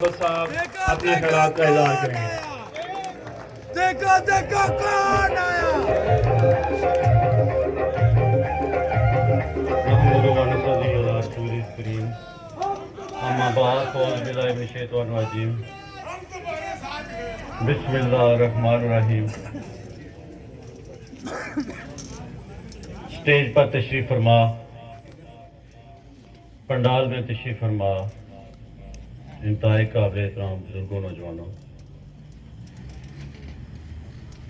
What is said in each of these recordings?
صاحب اپنے خیالات کا اظہار کریں گے۔ دیکھو دیکھو کون آیا۔ نحمده ونصلي على رسوله الكريم اما بعد فاعوذ بالله من الشیطان الرجیم بسم اللہ الرحمن الرحیم۔ اسٹیج پر تشریف فرما، پنڈال میں تشریف فرما انتہائی قابل احترام بزرگوں، نوجوانوں،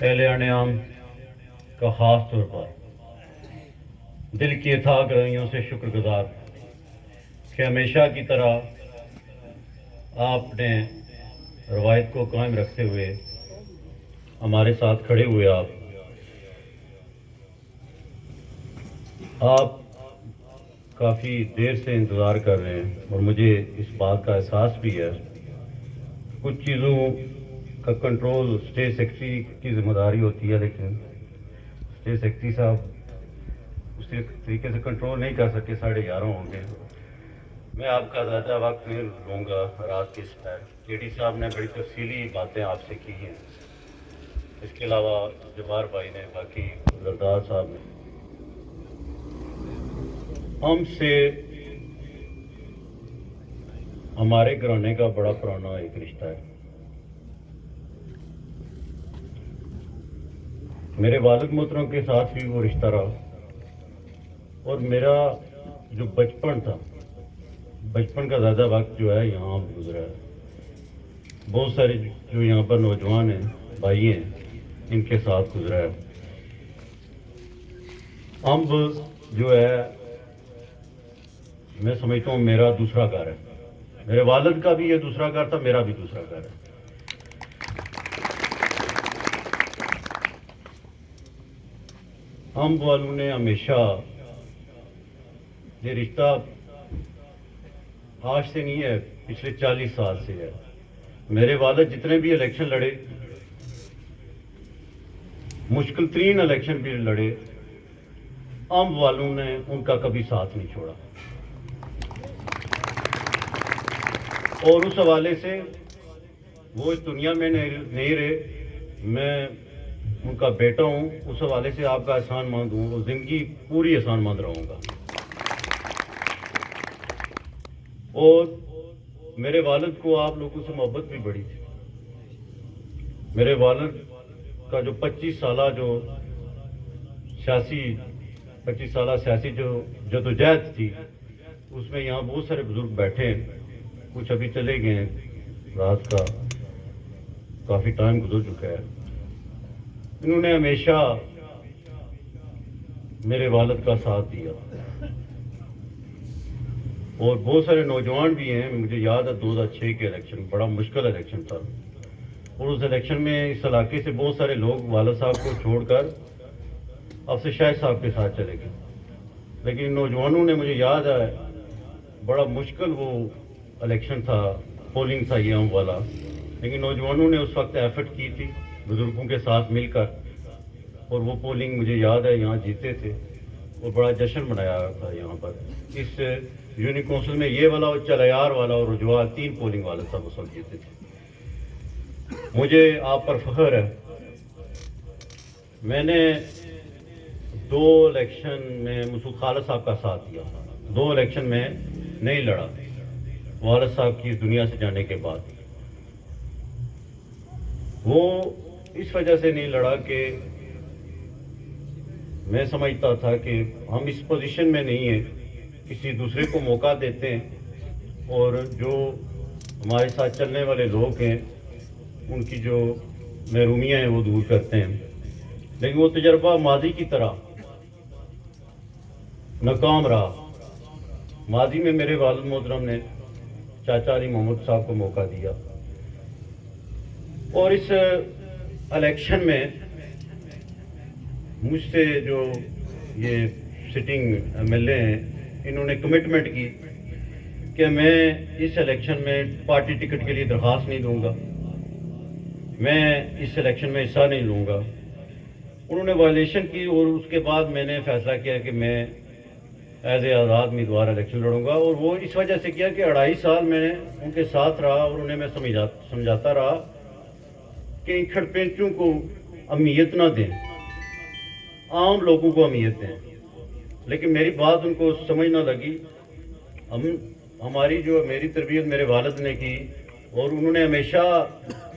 اہل انعام کا خاص طور پر دل کی اتھاگ رویوں سے شکر گزار کہ ہمیشہ کی طرح آپ نے روایت کو قائم رکھتے ہوئے ہمارے ساتھ کھڑے ہوئے۔ آپ کافی دیر سے انتظار کر رہے ہیں اور مجھے اس بات کا احساس بھی ہے، کچھ چیزوں کا کنٹرول اسٹیج سیکرٹری کی ذمہ داری ہوتی ہے، لیکن اسٹیج سیکرٹری صاحب اس طریقے سے کنٹرول نہیں کر سکے، 11:30 ہوں گے۔ میں آپ کا زیادہ وقت نہیں لوں گا۔ رات کی اسپیڈ کے ڈی صاحب نے بڑی تفصیلی باتیں آپ سے کی ہیں، اس کے علاوہ جبار بھائی نے، باقی زرداد صاحب نے۔ ہم سے ہمارے گھرانے کا بڑا پرانا ایک رشتہ ہے۔ میرے والد محترم کے ساتھ بھی وہ رشتہ رہا، اور میرا جو بچپن تھا، بچپن کا زیادہ وقت جو ہے یہاں گزرا ہے۔ بہت سارے جو یہاں پر نوجوان ہیں، بھائی ہیں، ان کے ساتھ گزرا ہے۔ امب جو ہے میں سمجھتا ہوں میرا دوسرا گھر ہے۔ میرے والد کا بھی یہ دوسرا گھر تھا، میرا بھی دوسرا گھر ہے۔ امب والوں نے ہمیشہ یہ رشتہ آج سے نہیں ہے، پچھلے 40 سال سے ہے۔ میرے والد جتنے بھی الیکشن لڑے، مشکل ترین الیکشن بھی لڑے، امب والوں نے ان کا کبھی ساتھ نہیں چھوڑا۔ اور اس حوالے سے وہ اس دنیا میں نہیں رہے، میں ان کا بیٹا ہوں، اس حوالے سے آپ کا احسان مند ہوں اور زندگی پوری احسان مند رہوں گا۔ اور میرے والد کو آپ لوگوں سے محبت بھی بڑی تھی۔ میرے والد کا جو 25 سالہ سیاسی جو جدوجہد تھی، اس میں یہاں بہت سارے بزرگ بیٹھے ہیں، کچھ ابھی چلے گئے ہیں، رات کا کافی ٹائم گزر چکا ہے۔ انہوں نے ہمیشہ میرے والد کا ساتھ دیا، اور بہت سارے نوجوان بھی ہیں۔ مجھے یاد ہے 2006 کے الیکشن، بڑا مشکل الیکشن تھا، اور اس الیکشن میں اس علاقے سے بہت سارے لوگ والد صاحب کو چھوڑ کر افسر شاہ صاحب کے ساتھ چلے گئے، لیکن نوجوانوں نے، مجھے یاد ہے بڑا مشکل وہ الیکشن تھا، پولنگ تھا یہ امب والا، لیکن نوجوانوں نے اس وقت ایفرٹ کی تھی بزرگوں کے ساتھ مل کر، اور وہ پولنگ مجھے یاد ہے یہاں جیتے تھے، اور بڑا جشن منایا تھا یہاں پر۔ اس یونین کونسل میں یہ والا اور چلیار والا اور رجوع 3 پولنگ والے سب اس وقت جیتے تھے۔ مجھے آپ پر فخر ہے، میں نے 2 الیکشن میں مسعود خالد صاحب کا ساتھ دیا، 2 الیکشن میں نہیں لڑا والد صاحب کی اس دنیا سے جانے کے بعد۔ وہ اس وجہ سے نہیں لڑا کہ میں سمجھتا تھا کہ ہم اس پوزیشن میں نہیں ہیں، کسی دوسرے کو موقع دیتے ہیں، اور جو ہمارے ساتھ چلنے والے لوگ ہیں ان کی جو محرومیاں ہیں وہ دور کرتے ہیں۔ لیکن وہ تجربہ ماضی کی طرح ناکام رہا۔ ماضی میں میرے والد محترم نے چاچا علی محمد صاحب کو موقع دیا، اور اس الیکشن میں مجھ سے جو یہ سٹنگ ایم ایل اے ہیں، انہوں نے کمٹمنٹ کی کہ میں اس الیکشن میں پارٹی ٹکٹ کے لیے درخواست نہیں دوں گا، میں اس الیکشن میں حصہ نہیں لوں گا۔ انہوں نے وائلیشن کی، اور اس کے بعد میں نے فیصلہ کیا کہ میں ایز اے آزاد امیدوار الیکشن لڑوں گا، اور وہ اس وجہ سے کیا کہ 2.5 سال میں نے ان کے ساتھ رہا اور انہیں میں سمجھاتا رہا کہ ان کھڑ پینچوں کو اہمیت نہ دیں، عام لوگوں کو اہمیت دیں، لیکن میری بات ان کو سمجھ نہ لگی۔ ہماری جو میری تربیت میرے والد نے کی، اور انہوں نے ہمیشہ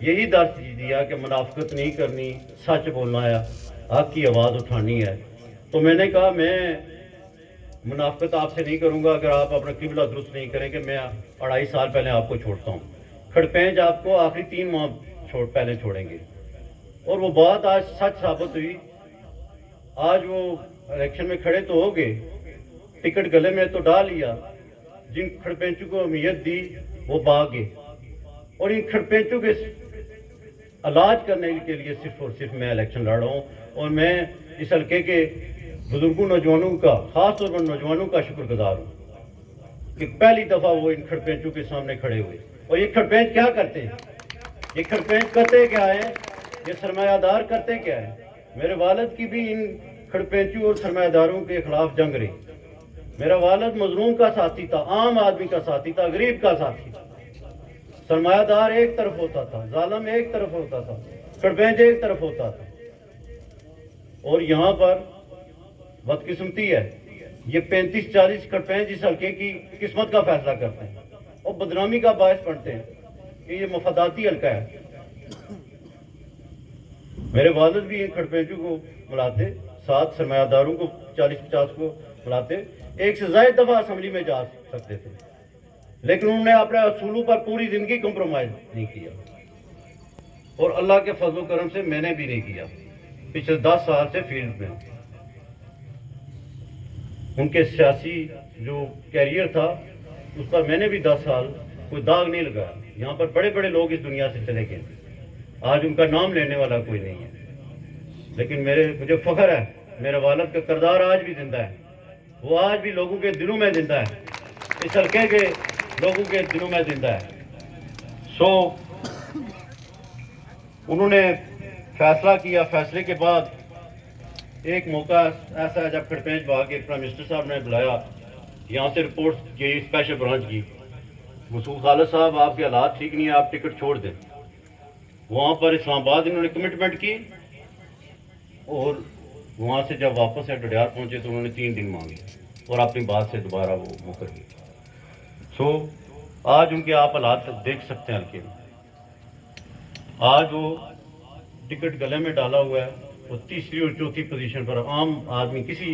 یہی درس دیا کہ منافقت نہیں کرنی، سچ بولنا ہے، حق کی آواز اٹھانی ہے۔ تو میں نے کہا میں منافقت آپ سے نہیں کروں گا اگر آپ اپنا قبلہ درست نہیں کریں، کہ میں 2.5 سال پہلے آپ کو چھوڑتا ہوں، کھڑپینچ آپ کو آخری 3 ماہ پہلے چھوڑیں گے۔ اور وہ بات آج سچ ثابت ہوئی۔ آج وہ الیکشن میں کھڑے تو ہو گئے، ٹکٹ گلے میں تو ڈال لیا، جن کھڑپینچوں کو اہمیت دی وہ بھاگ گئے، اور ان کھڑپینچوں کے علاج کرنے کے لیے صرف اور صرف میں الیکشن لڑ رہا ہوں۔ اور میں اس حلقے کے بزرگوں نوجوانوں کا، خاص طور پر نوجوانوں کا شکر گزار ہوں کہ پہلی دفعہ وہ ان کھڑپینچوں کے سامنے کھڑے ہوئے۔ اور یہ کھڑپینچ کیا کرتے ہیں؟ یہ کھڑپینچ کرتے کیا ہے؟ یہ سرمایہ دار کرتے کیا ہے؟ میرے والد کی بھی ان کھڑپینچوں اور سرمایہ داروں کے خلاف جنگ رہی۔ میرا والد مظلوم کا ساتھی تھا، عام آدمی کا ساتھی تھا، غریب کا ساتھی تھا۔ سرمایہ دار ایک طرف ہوتا تھا، ظالم ایک طرف ہوتا تھا، کھڑپینچ ایک طرف ہوتا تھا۔ اور یہاں پر بدقسمتی ہے، یہ 35-40 کھڑپینچ اس حلقے کی قسمت کا فیصلہ کرتے ہیں اور بدنامی کا باعث بنتے ہیں کہ یہ مفاداتی حلقہ ہے۔ میرے والد بھی ان کھڑپینچوں کو بلاتے، ساتھ سرمایہ داروں کو 40-50 کو بلاتے، ایک سے زائد دفعہ اسمبلی میں جا سکتے تھے، لیکن انہوں نے اپنے اصولوں پر پوری زندگی کمپرومائز نہیں کیا، اور اللہ کے فضل و کرم سے میں نے بھی نہیں کیا۔ پچھلے 10 سال سے فیلڈ میں ان کے سیاسی جو کیریئر تھا اس پر میں نے بھی 10 سال کوئی داغ نہیں لگایا۔ یہاں پر بڑے بڑے لوگ اس دنیا سے چلے گئے، آج ان کا نام لینے والا کوئی نہیں ہے، لیکن مجھے فخر ہے میرے والد کا کردار آج بھی زندہ ہے، وہ آج بھی لوگوں کے دلوں میں زندہ ہے، اس حلقے کے لوگوں کے دلوں میں زندہ ہے۔ انہوں نے فیصلہ کیا، فیصلے کے بعد ایک موقع ایسا ہے جب کھڑپینچ بھاگ کے پرائم منسٹر صاحب نے بلایا، یہاں سے رپورٹ کی اسپیشل برانچ کی، مسعود خالد صاحب آپ کے حالات ٹھیک نہیں ہیں، آپ ٹکٹ چھوڑ دیں۔ وہاں پر اسلام آباد انہوں نے کمٹمنٹ کی، اور وہاں سے جب واپس ہے ڈڈیار پہنچے تو انہوں نے 3 دن مانگے اور اپنی بات سے دوبارہ وہ مکر گئے۔ آج ان کے آپ حالات دیکھ سکتے ہیں ہلکے میں، آج وہ ٹکٹ گلے میں ڈالا ہوا ہے، وہ 3ری اور 4تھی پوزیشن پر۔ عام آدمی کسی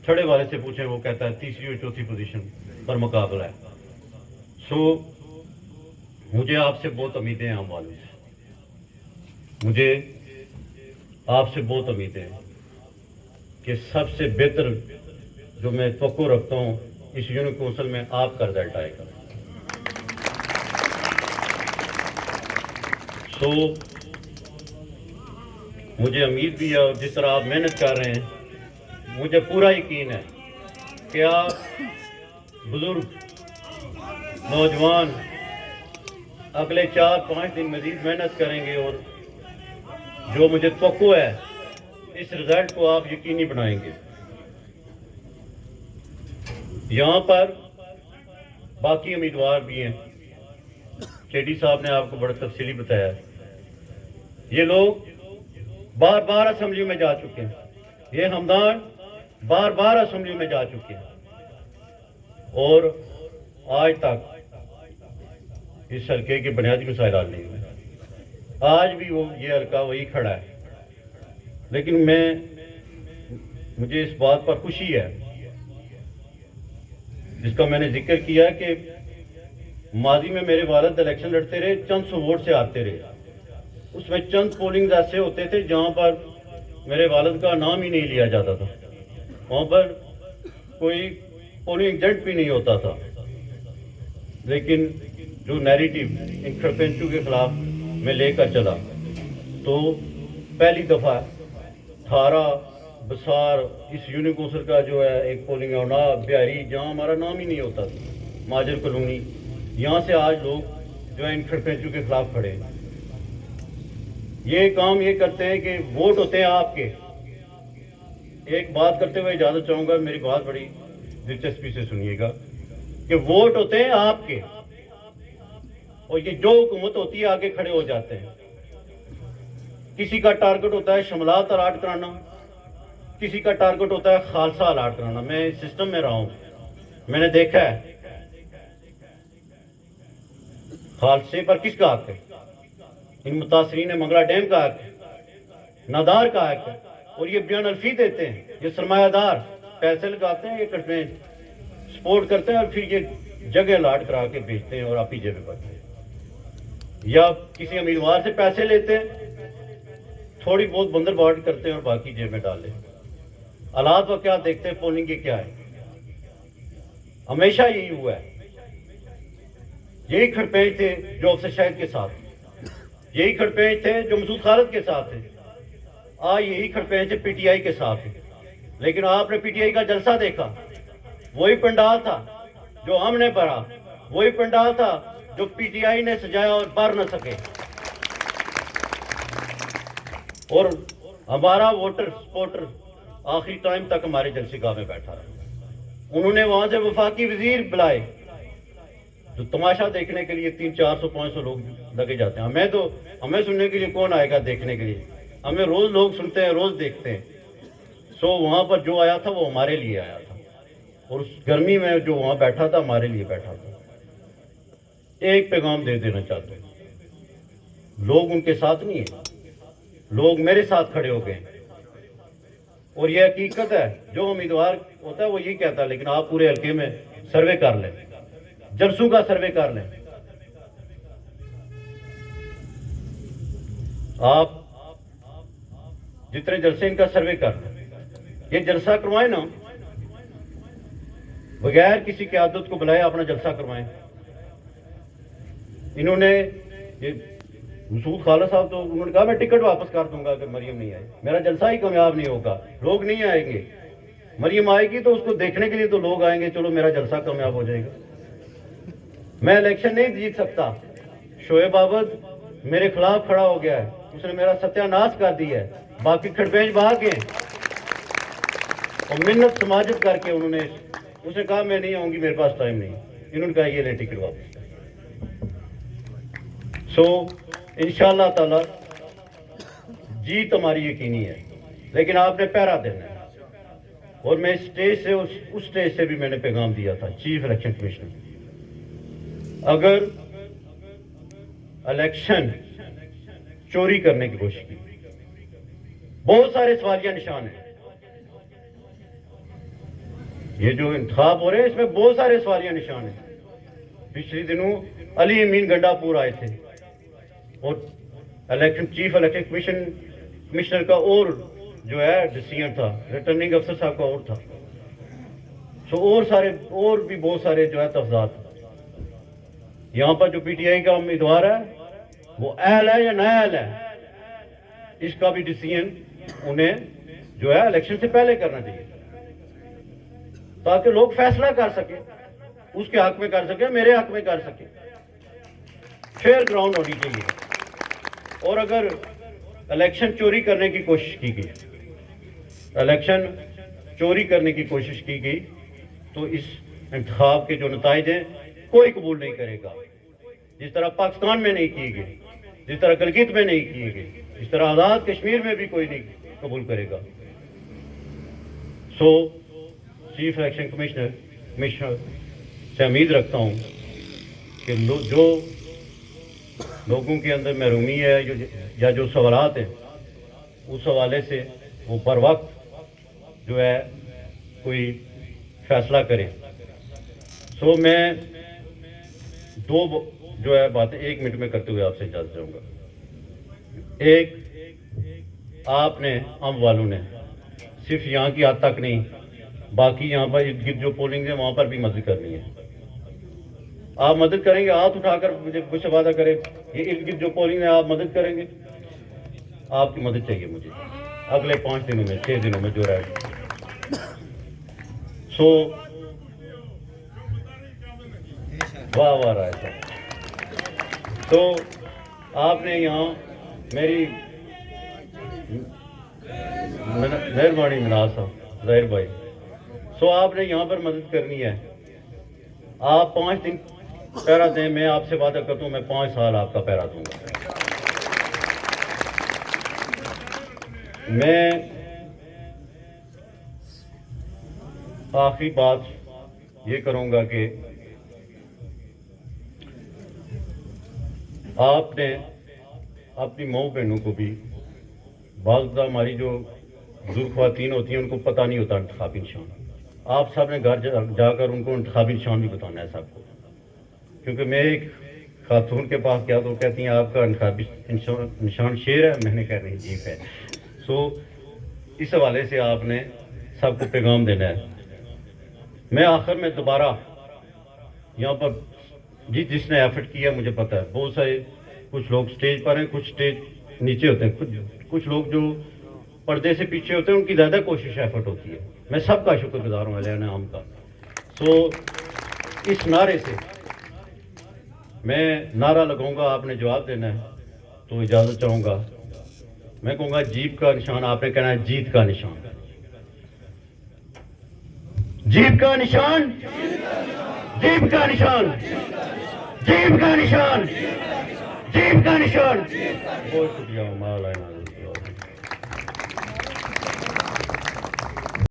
چھڑے والے سے پوچھیں وہ کہتا ہے 3ری اور 4تھی پوزیشن پر مقابلہ ہے۔ مجھے آپ سے بہت امیدیں ہیں، عام والوں سے مجھے آپ سے بہت امیدیں ہیں کہ سب سے بہتر جو میں توقع رکھتا ہوں اس یونین کونسل میں آپ کا رزلٹ آئے گا۔ مجھے امید بھی ہے، اور جس طرح آپ محنت کر رہے ہیں مجھے پورا یقین ہے کہ آپ بزرگ نوجوان اگلے 4-5 دن مزید محنت کریں گے، اور جو مجھے توقع ہے اس رزلٹ کو آپ یقینی بنائیں گے۔ یہاں پر باقی امیدوار بھی ہیں، چیڈی صاحب نے آپ کو بڑا تفصیلی بتایا، یہ لوگ بار بار اسمبلی میں جا چکے ہیں، یہ ہمدان بار بار اسمبلی میں جا چکے ہیں، اور آج تک اس حلقے کے بنیادی مسائل حل نہیں ہوئے۔ آج بھی یہ حلقہ وہی کھڑا ہے، لیکن مجھے اس بات پر خوشی ہے جس کا میں نے ذکر کیا کہ ماضی میں میرے والد الیکشن لڑتے رہے، چند سو ووٹ سے ہارتے رہے، اس میں چند پولنگ ایسے ہوتے تھے جہاں پر میرے والد کا نام ہی نہیں لیا جاتا تھا، وہاں پر کوئی پولنگ ایجنٹ بھی نہیں ہوتا تھا، لیکن جو نیریٹو ان کھڑپینچوں کے خلاف میں لے کر چلا تو پہلی دفعہ 18 بسار اس یونین کونسل کا جو ہے ایک پولنگ ہونا بہاری، جہاں ہمارا نام ہی نہیں ہوتا تھا، ماجر کالونی، یہاں سے آج لوگ جو ہے ان کھڑپینچوں کے خلاف کھڑے ہیں۔ یہ کام یہ کرتے ہیں کہ ووٹ ہوتے ہیں آپ کے۔ ایک بات کرتے ہوئے اجازت چاہوں گا، میری بات بڑی دلچسپی سے سنیے گا کہ ووٹ ہوتے ہیں آپ کے، اور یہ جو حکومت ہوتی ہے آگے کھڑے ہو جاتے ہیں. کسی کا ٹارگٹ ہوتا ہے شملات الاٹ کرانا، کسی کا ٹارگٹ ہوتا ہے خالصہ الاٹ کرانا. میں اس سسٹم میں رہا ہوں، میں نے دیکھا ہے خالصے پر کس کا حق ہے، ان متاثرین منگلا ڈیم کا حق ہے، نادار کا حق ہے، اور یہ بیان الفی دیتے ہیں. یہ سرمایہ دار پیسے لگاتے ہیں، یہ کرتے ہیں، سپورٹ کرتے ہیں، اور پھر یہ جگہ الاٹ کرا کے بیچتے ہیں اور آپ ہی جیبیں بھرتے ہیں. یا کسی امیدوار سے پیسے لیتے ہیں، تھوڑی بہت بندر باٹ کرتے ہیں اور باقی جیب میں ڈال لیتے ہیں. حالات وہ کیا دیکھتے ہیں، پولنگ کے کیا ہے. ہمیشہ یہی ہوا ہے. یہی کھڑپیش تھے جو افسر شاہد کے ساتھ، یہی کھڑپیش تھے جو مسعود خالد کے ساتھ تھے، آج یہی کھڑپیش تھے پی ٹی آئی کے ساتھ. لیکن آپ نے پی ٹی آئی کا جلسہ دیکھا، وہی پنڈال تھا جو ہم نے بھرا، وہی پنڈال تھا جو پی ٹی آئی نے سجایا اور بھر نہ سکے. اور ہمارا ووٹر سپورٹر آخری ٹائم تک ہمارے جلسے گاہ میں بیٹھا رہا. انہوں نے وہاں سے وفاقی وزیر بلائے جو تماشا دیکھنے کے لیے 300 400 500 لوگ لگے جاتے ہیں. ہمیں سننے کے لیے کون آئے گا دیکھنے کے لیے؟ ہمیں روز لوگ سنتے ہیں، روز دیکھتے ہیں. سو وہاں پر جو آیا تھا وہ ہمارے لیے آیا تھا، اور اس گرمی میں جو وہاں بیٹھا تھا ہمارے لیے بیٹھا تھا. ایک پیغام دے دینا چاہتے ہیں، لوگ ان کے ساتھ نہیں ہیں، لوگ میرے ساتھ کھڑے ہو گئے. اور یہ حقیقت ہے، جو امیدوار ہوتا ہے وہ یہ کہتا ہے، لیکن آپ پورے حلقے میں سروے کر لیں، جلسوں کا سروے کر لیں. آپ جتنے جلسے ان کا سروے کر لیں، یہ جلسہ کروائیں نا، بغیر کسی قیادت کو بلائے اپنا جلسہ کروائیں. انہوں نے یہ مسعود خالد صاحب تو انہوں نے کہا میں ٹکٹ واپس کر دوں گا اگر مریم نہیں آئی، میرا جلسہ ہی کامیاب نہیں ہوگا، لوگ نہیں آئیں گے. مریم آئے گی تو اس کو دیکھنے کے لیے تو لوگ آئیں گے، چلو میرا جلسہ کامیاب ہو جائے گا. میں الیکشن نہیں جیت سکتا. شعیب عابد میرے خلاف کھڑا ہو گیا ہے، اس نے میرا ستیہ ناش کر دیا ہے. باقی کھڑپیش باہر کے اور منت سماجت کر کے اس نے کہا میں نہیں آؤں گی، میرے پاس ٹائم نہیں. انہوں نے کہا یہ لے ٹکٹ واپس. سو انشاءاللہ تعالی جیت ہماری یقینی ہے، لیکن آپ نے پہرا دینا ہے. اور میں اس سٹیج سے بھی میں نے پیغام دیا تھا چیف الیکشن کمیشنر، اگر الیکشن چوری کرنے کی کوشش کی، بہت سارے سوالیہ نشان ہیں. یہ جو انتخاب ہو رہے ہیں اس میں بہت سارے سوالیہ نشان ہیں. پچھلے دنوں علی امین گنڈا پور آئے تھے، اور چیف الیکشن کمشنر کا اور جو ہے ڈسیزن تھا، ریٹرننگ افسر صاحب کا اور تھا. سو اور بھی بہت سارے جو ہے تفضات. یہاں پر جو پی ٹی آئی کا امیدوار ہے وہ اہل ہے یا نااہل ہے، اس کا بھی ڈسیزن انہیں جو ہے الیکشن سے پہلے کرنا چاہیے، تاکہ لوگ فیصلہ کر سکیں، اس کے حق میں کر سکیں، میرے حق میں کر سکیں. فیئر گراؤنڈ ہونی چاہیے. اور اگر الیکشن چوری کرنے کی کوشش کی گئی، الیکشن چوری کرنے کی کوشش کی گئی تو اس انتخاب کے جو نتائج ہیں کوئی قبول نہیں کرے گا. جس طرح پاکستان میں نہیں کی گئی، جس طرح گلگت میں نہیں کی گئی، اس طرح آزاد کشمیر میں بھی کوئی نہیں قبول کرے گا. سو چیف الیکشن کمشنر سے امید رکھتا ہوں کہ جو لوگوں کے اندر محرومی ہے یا جو سوالات ہیں اس حوالے سے وہ بر وقت جو ہے کوئی فیصلہ کریں. سو میں دو جو ہے باتیں 1 منٹ میں کرتے ہوئے آپ سے اجازت چاہوں گا. ایک، آپ نے عام والوں نے صرف یہاں کی حد تک نہیں، باقی یہاں پر ارد گرد جو پولنگ ہے وہاں پر بھی مدد کرنی ہے. آپ مدد کریں گے، ہاتھ اٹھا کر مجھ سے وعدہ کریں، یہ ارد گرد جو پولنگ ہے آپ مدد کریں گے. آپ کی مدد چاہیے مجھے اگلے 5 دنوں میں 6 دنوں میں جو رہے گا. سو واہ واہ رائے صاحب. تو آپ نے یہاں میری مہربانی مناز صاحب ظاہر بھائی. سو آپ نے یہاں پر مدد کرنی ہے. آپ 5 دن پہرا دیں, میں آپ سے وعدہ کرتا ہوں میں 5 سال آپ کا پہرا دوں گا. میں آخری بات یہ کروں گا کہ آپ نے اپنی ماؤں بہنوں کو بھی, بعض ہماری جو بزرگ خواتین ہوتی ہیں ان کو پتہ نہیں ہوتا انتخابی نشان, آپ سب نے گھر جا کر ان کو انتخابی نشان بھی بتانا ہے سب کو. کیونکہ میں ایک خاتون کے پاس گیا تو کہتی ہیں آپ کا انتخابی نشان شیر ہے, میں نے کہا نہیں جیپ ہے. سو اس حوالے سے آپ نے سب کو پیغام دینا ہے. میں آخر میں دوبارہ یہاں پر جس نے ایفرٹ کیا مجھے پتہ ہے, بہت سارے کچھ لوگ سٹیج پر ہیں, کچھ سٹیج نیچے ہوتے ہیں, کچھ لوگ جو پردے سے پیچھے ہوتے ہیں ان کی زیادہ کوشش ایفرٹ ہوتی ہے. میں سب کا شکر گزار ہوں علیہ نعام کا. سو اس نعرے سے میں نعرہ لگاؤں گا, آپ نے جواب دینا ہے تو اجازت چاہوں گا. میں کہوں گا جیپ کا نشان, آپ نے کہنا ہے جیت کا نشان. جیپ کا نشان, جیپ کا نشان, جیپ کا نشان, جیپ کا نشان. بہت شکریہ.